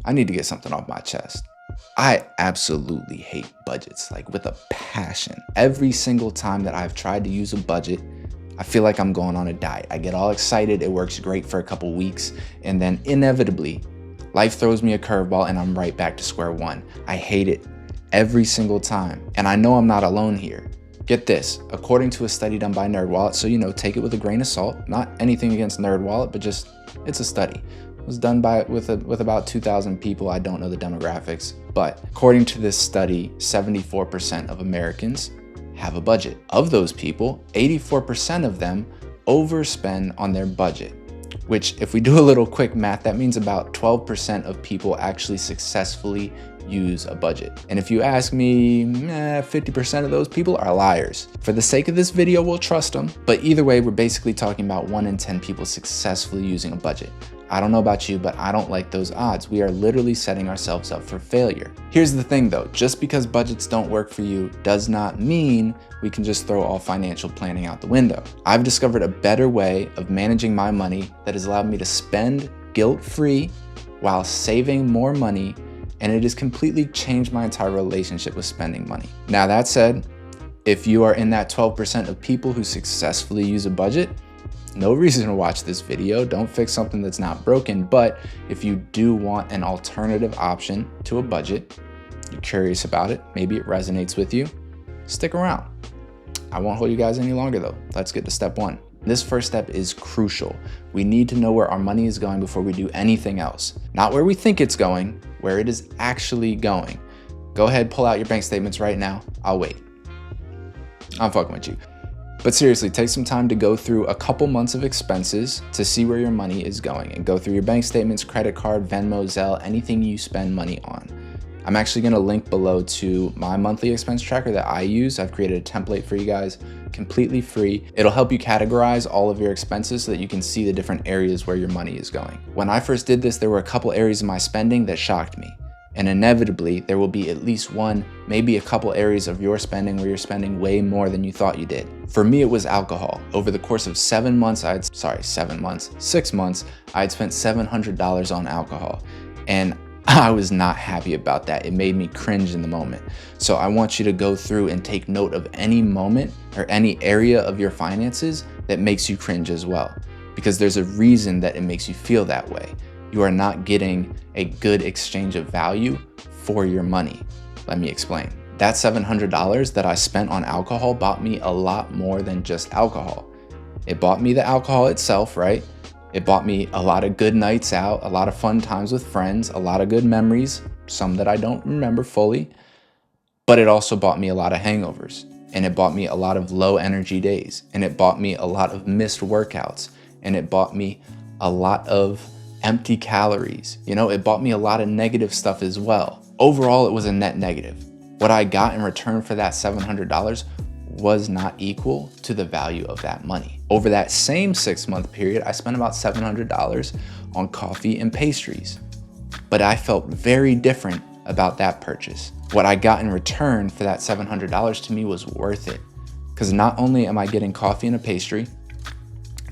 I need to get something off my chest. I absolutely hate budgets, like with a passion. Every single time that I've tried to use a budget, I feel like I'm going on a diet. I get all excited, it works great for a couple weeks, and then inevitably, life throws me a curveball and I'm right back to square one. I hate it every single time, and I know I'm not alone here. Get this, according to a study done by NerdWallet, so take it with a grain of salt, not anything against NerdWallet, but just, it's a study. It was done with about 2,000 people. I don't know the demographics, but according to this study, 74% of Americans have a budget. Of those people, 84% of them overspend on their budget, which if we do a little quick math, that means about 12% of people actually successfully use a budget. And if you ask me, 50% of those people are liars. For the sake of this video, we'll trust them. But either way, we're basically talking about 1 in 10 people successfully using a budget. I don't know about you, but I don't like those odds. We are literally setting ourselves up for failure. Here's the thing though, just because budgets don't work for you does not mean we can just throw all financial planning out the window. I've discovered a better way of managing my money that has allowed me to spend guilt-free while saving more money, and it has completely changed my entire relationship with spending money. Now that said, if you are in that 12% of people who successfully use a budget, no reason to watch this video. Don't fix something that's not broken. But if you do want an alternative option to a budget, you're curious about it, maybe it resonates with you, stick around. I won't hold you guys any longer though. Let's get to step 1. This first step is crucial. We need to know where our money is going before we do anything else. Not where we think it's going, where it is actually going. Go ahead, pull out your bank statements right now. I'll wait. I'm fucking with you. But seriously, take some time to go through a couple months of expenses to see where your money is going, and go through your bank statements, credit card, Venmo, Zelle, anything you spend money on. I'm actually gonna link below to my monthly expense tracker that I use. I've created a template for you guys, completely free. It'll help you categorize all of your expenses so that you can see the different areas where your money is going. When I first did this, there were a couple areas of my spending that shocked me. And inevitably, there will be at least one, maybe a couple areas of your spending where you're spending way more than you thought you did. For me, it was alcohol. Over the course of 6 months, I had spent $700 on alcohol. And I was not happy about that. It made me cringe in the moment. So I want you to go through and take note of any moment or any area of your finances that makes you cringe as well, because there's a reason that it makes you feel that way. You are not getting a good exchange of value for your money. Let me explain. That $700 that I spent on alcohol bought me a lot more than just alcohol. It bought me the alcohol itself, right? It bought me a lot of good nights out, a lot of fun times with friends, a lot of good memories, some that I don't remember fully, but it also bought me a lot of hangovers, and it bought me a lot of low energy days, and it bought me a lot of missed workouts, and it bought me a lot of empty calories. It bought me a lot of negative stuff as well. Overall, it was a net negative. What I got in return for that $700 was not equal to the value of that money. Over that same 6-month period, I spent about $700 on coffee and pastries, but I felt very different about that purchase. What I got in return for that $700 to me was worth it, because not only am I getting coffee and a pastry,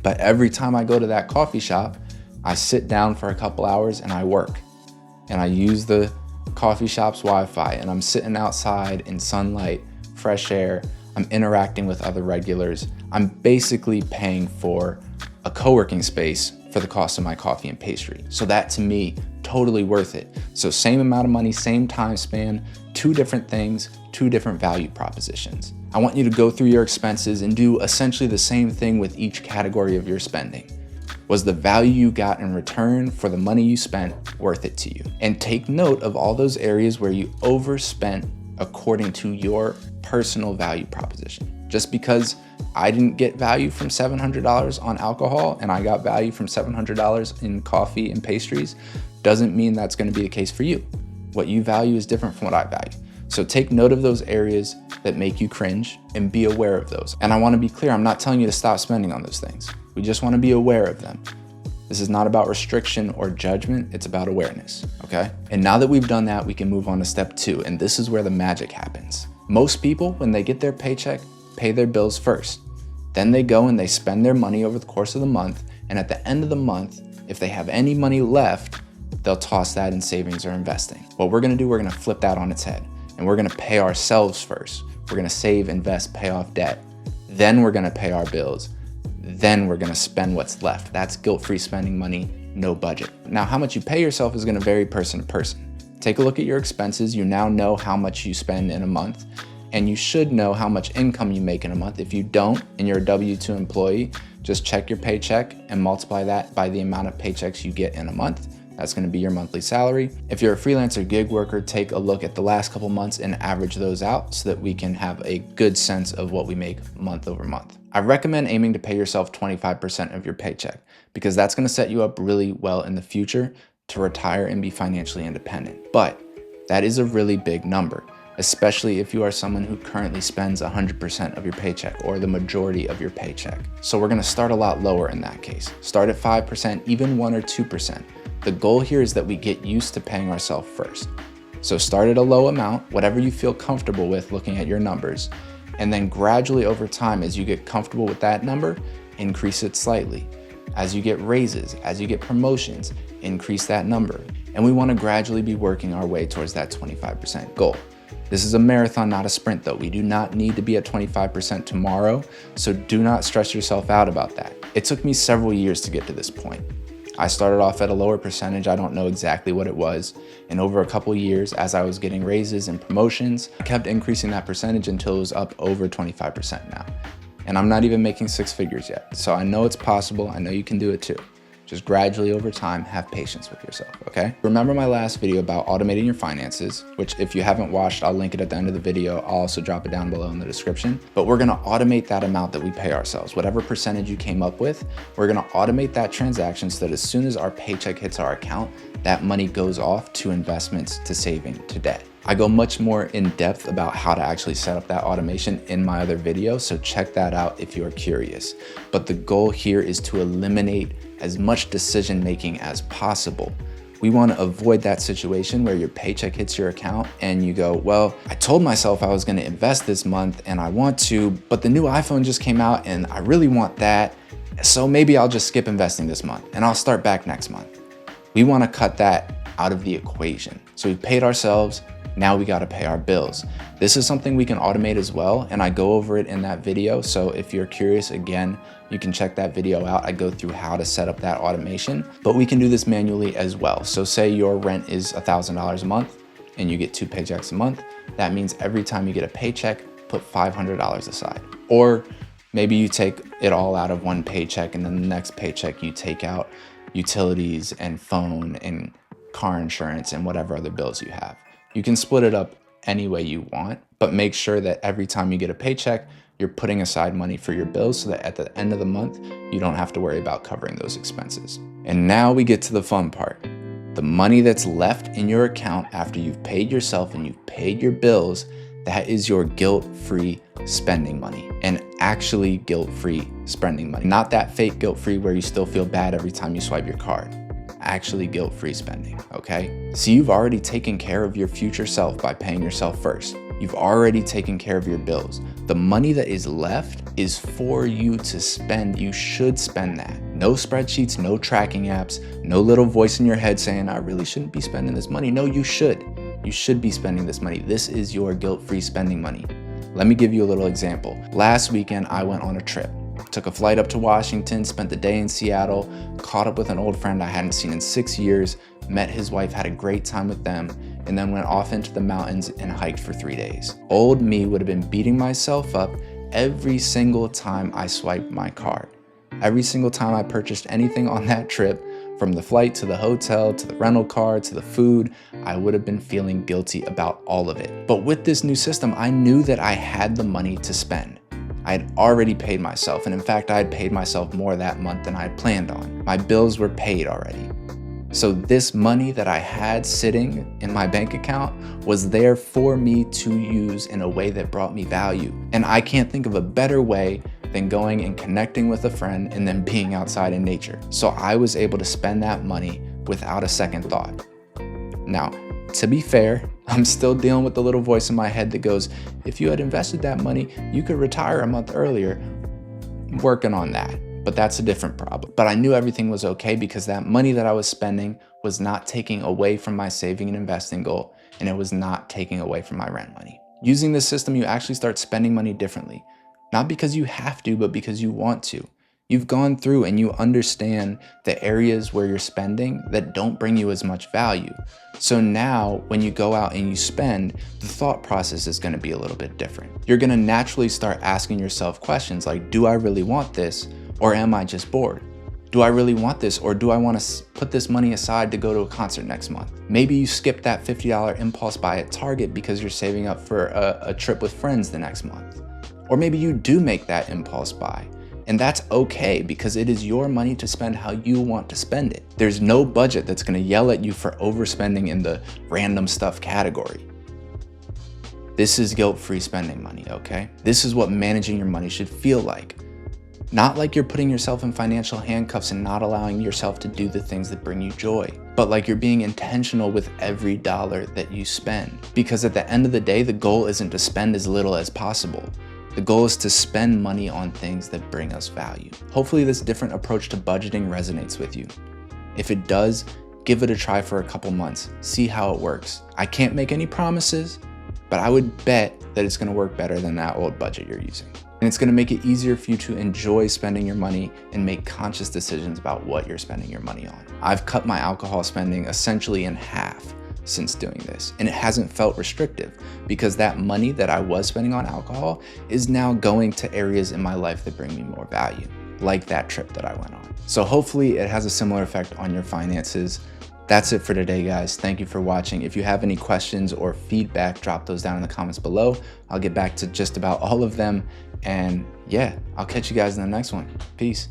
but every time I go to that coffee shop, I sit down for a couple hours and I work, and I use the coffee shop's Wi-Fi, and I'm sitting outside in sunlight, fresh air. I'm interacting with other regulars. I'm basically paying for a co-working space for the cost of my coffee and pastry. So that to me, totally worth it. So same amount of money, same time span, 2 different things, 2 different value propositions. I want you to go through your expenses and do essentially the same thing with each category of your spending. Was the value you got in return for the money you spent worth it to you? And take note of all those areas where you overspent according to your personal value proposition. Just because I didn't get value from $700 on alcohol and I got value from $700 in coffee and pastries doesn't mean that's going to be the case for you. What you value is different from what I value. So take note of those areas that make you cringe and be aware of those. And I want to be clear, I'm not telling you to stop spending on those things. We just want to be aware of them. This is not about restriction or judgment, it's about awareness, okay? And now that we've done that, we can move on to step 2, and this is where the magic happens. Most people, when they get their paycheck, pay their bills first. Then they go and they spend their money over the course of the month, and at the end of the month, if they have any money left, they'll toss that in savings or investing. What we're gonna do, we're gonna flip that on its head, and we're gonna pay ourselves first. We're gonna save, invest, pay off debt. Then we're gonna pay our bills. Then we're gonna spend what's left. That's guilt-free spending money, no budget. Now, how much you pay yourself is gonna vary person to person. Take a look at your expenses. You now know how much you spend in a month, and you should know how much income you make in a month. If you don't, and you're a W-2 employee, just check your paycheck and multiply that by the amount of paychecks you get in a month. That's gonna be your monthly salary. If you're a freelancer gig worker, take a look at the last couple months and average those out so that we can have a good sense of what we make month over month. I recommend aiming to pay yourself 25% of your paycheck because that's gonna set you up really well in the future to retire and be financially independent. But that is a really big number, especially if you are someone who currently spends 100% of your paycheck or the majority of your paycheck. So we're gonna start a lot lower in that case. Start at 5%, even 1 or 2%. The goal here is that we get used to paying ourselves first. So start at a low amount, whatever you feel comfortable with looking at your numbers, and then gradually over time, as you get comfortable with that number, increase it slightly. As you get raises, as you get promotions, increase that number. And we wanna gradually be working our way towards that 25% goal. This is a marathon, not a sprint though. We do not need to be at 25% tomorrow, so do not stress yourself out about that. It took me several years to get to this point. I started off at a lower percentage, I don't know exactly what it was, and over a couple years, as I was getting raises and promotions, I kept increasing that percentage until it was up over 25% now. And I'm not even making 6 figures yet, so I know it's possible, I know you can do it too. Just gradually over time, have patience with yourself, okay? Remember my last video about automating your finances, which if you haven't watched, I'll link it at the end of the video. I'll also drop it down below in the description. But we're gonna automate that amount that we pay ourselves. Whatever percentage you came up with, we're gonna automate that transaction so that as soon as our paycheck hits our account, that money goes off to investments, to saving, to debt. I go much more in depth about how to actually set up that automation in my other video, so check that out if you're curious. But the goal here is to eliminate as much decision making as possible. We want to avoid that situation where your paycheck hits your account and you go, well, I told myself I was going to invest this month and I want to, but the new iPhone just came out and I really want that. So maybe I'll just skip investing this month and I'll start back next month. We want to cut that out of the equation. So we paid ourselves. Now we got to pay our bills. This is something we can automate as well, and I go over it in that video. So if you're curious, again, you can check that video out. I go through how to set up that automation, but we can do this manually as well. So say your rent is $1,000 a month and you get 2 paychecks a month. That means every time you get a paycheck, put $500 aside. Or maybe you take it all out of one paycheck and then the next paycheck you take out utilities and phone and car insurance and whatever other bills you have. You can split it up any way you want, but make sure that every time you get a paycheck, you're putting aside money for your bills so that at the end of the month, you don't have to worry about covering those expenses. And now we get to the fun part. The money that's left in your account after you've paid yourself and you've paid your bills, that is your guilt-free spending money, and actually guilt-free spending money. Not that fake guilt-free where you still feel bad every time you swipe your card. Actually guilt-free spending, okay? So you've already taken care of your future self by paying yourself first. You've already taken care of your bills. The money that is left is for you to spend. You should spend that. No spreadsheets, no tracking apps, no little voice in your head saying, I really shouldn't be spending this money. No, you should. You should be spending this money. This is your guilt-free spending money. Let me give you a little example. Last weekend, I went on a trip. Took a flight up to Washington, spent the day in Seattle, caught up with an old friend I hadn't seen in 6 years, met his wife, had a great time with them, and then went off into the mountains and hiked for 3 days. Old me would have been beating myself up every single time I swiped my card. Every single time I purchased anything on that trip, from the flight to the hotel, to the rental car, to the food, I would have been feeling guilty about all of it. But with this new system, I knew that I had the money to spend. I had already paid myself, and in fact, I had paid myself more that month than I had planned on. My bills were paid already. So this money that I had sitting in my bank account was there for me to use in a way that brought me value. And I can't think of a better way than going and connecting with a friend and then being outside in nature. So I was able to spend that money without a second thought. Now, to be fair, I'm still dealing with the little voice in my head that goes, if you had invested that money, you could retire a month earlier. I'm working on that, but that's a different problem. But I knew everything was okay because that money that I was spending was not taking away from my saving and investing goal, and it was not taking away from my rent money. Using this system, you actually start spending money differently, not because you have to, but because you want to. You've gone through and you understand the areas where you're spending that don't bring you as much value. So now when you go out and you spend, the thought process is going to be a little bit different. You're going to naturally start asking yourself questions like, do I really want this, or am I just bored? Do I really want this, or do I want to put this money aside to go to a concert next month? Maybe you skip that $50 impulse buy at Target because you're saving up for a trip with friends the next month. Or maybe you do make that impulse buy. And that's okay, because it is your money to spend how you want to spend it. There's no budget that's gonna yell at you for overspending in the random stuff category. This is guilt-free spending money, okay? This is what managing your money should feel like. Not like you're putting yourself in financial handcuffs and not allowing yourself to do the things that bring you joy, but like you're being intentional with every dollar that you spend. Because at the end of the day, the goal isn't to spend as little as possible. The goal is to spend money on things that bring us value. Hopefully this different approach to budgeting resonates with you. If it does, give it a try for a couple months. See how it works. I can't make any promises, but I would bet that it's gonna work better than that old budget you're using. And it's gonna make it easier for you to enjoy spending your money and make conscious decisions about what you're spending your money on. I've cut my alcohol spending essentially in half since doing this, and it hasn't felt restrictive because that money that I was spending on alcohol is now going to areas in my life that bring me more value, like that trip that I went on. So hopefully it has a similar effect on your finances. That's it for today, guys. Thank you for watching. If you have any questions or feedback, drop those down in the comments below. I'll get back to just about all of them. And yeah, I'll catch you guys in the next one. Peace.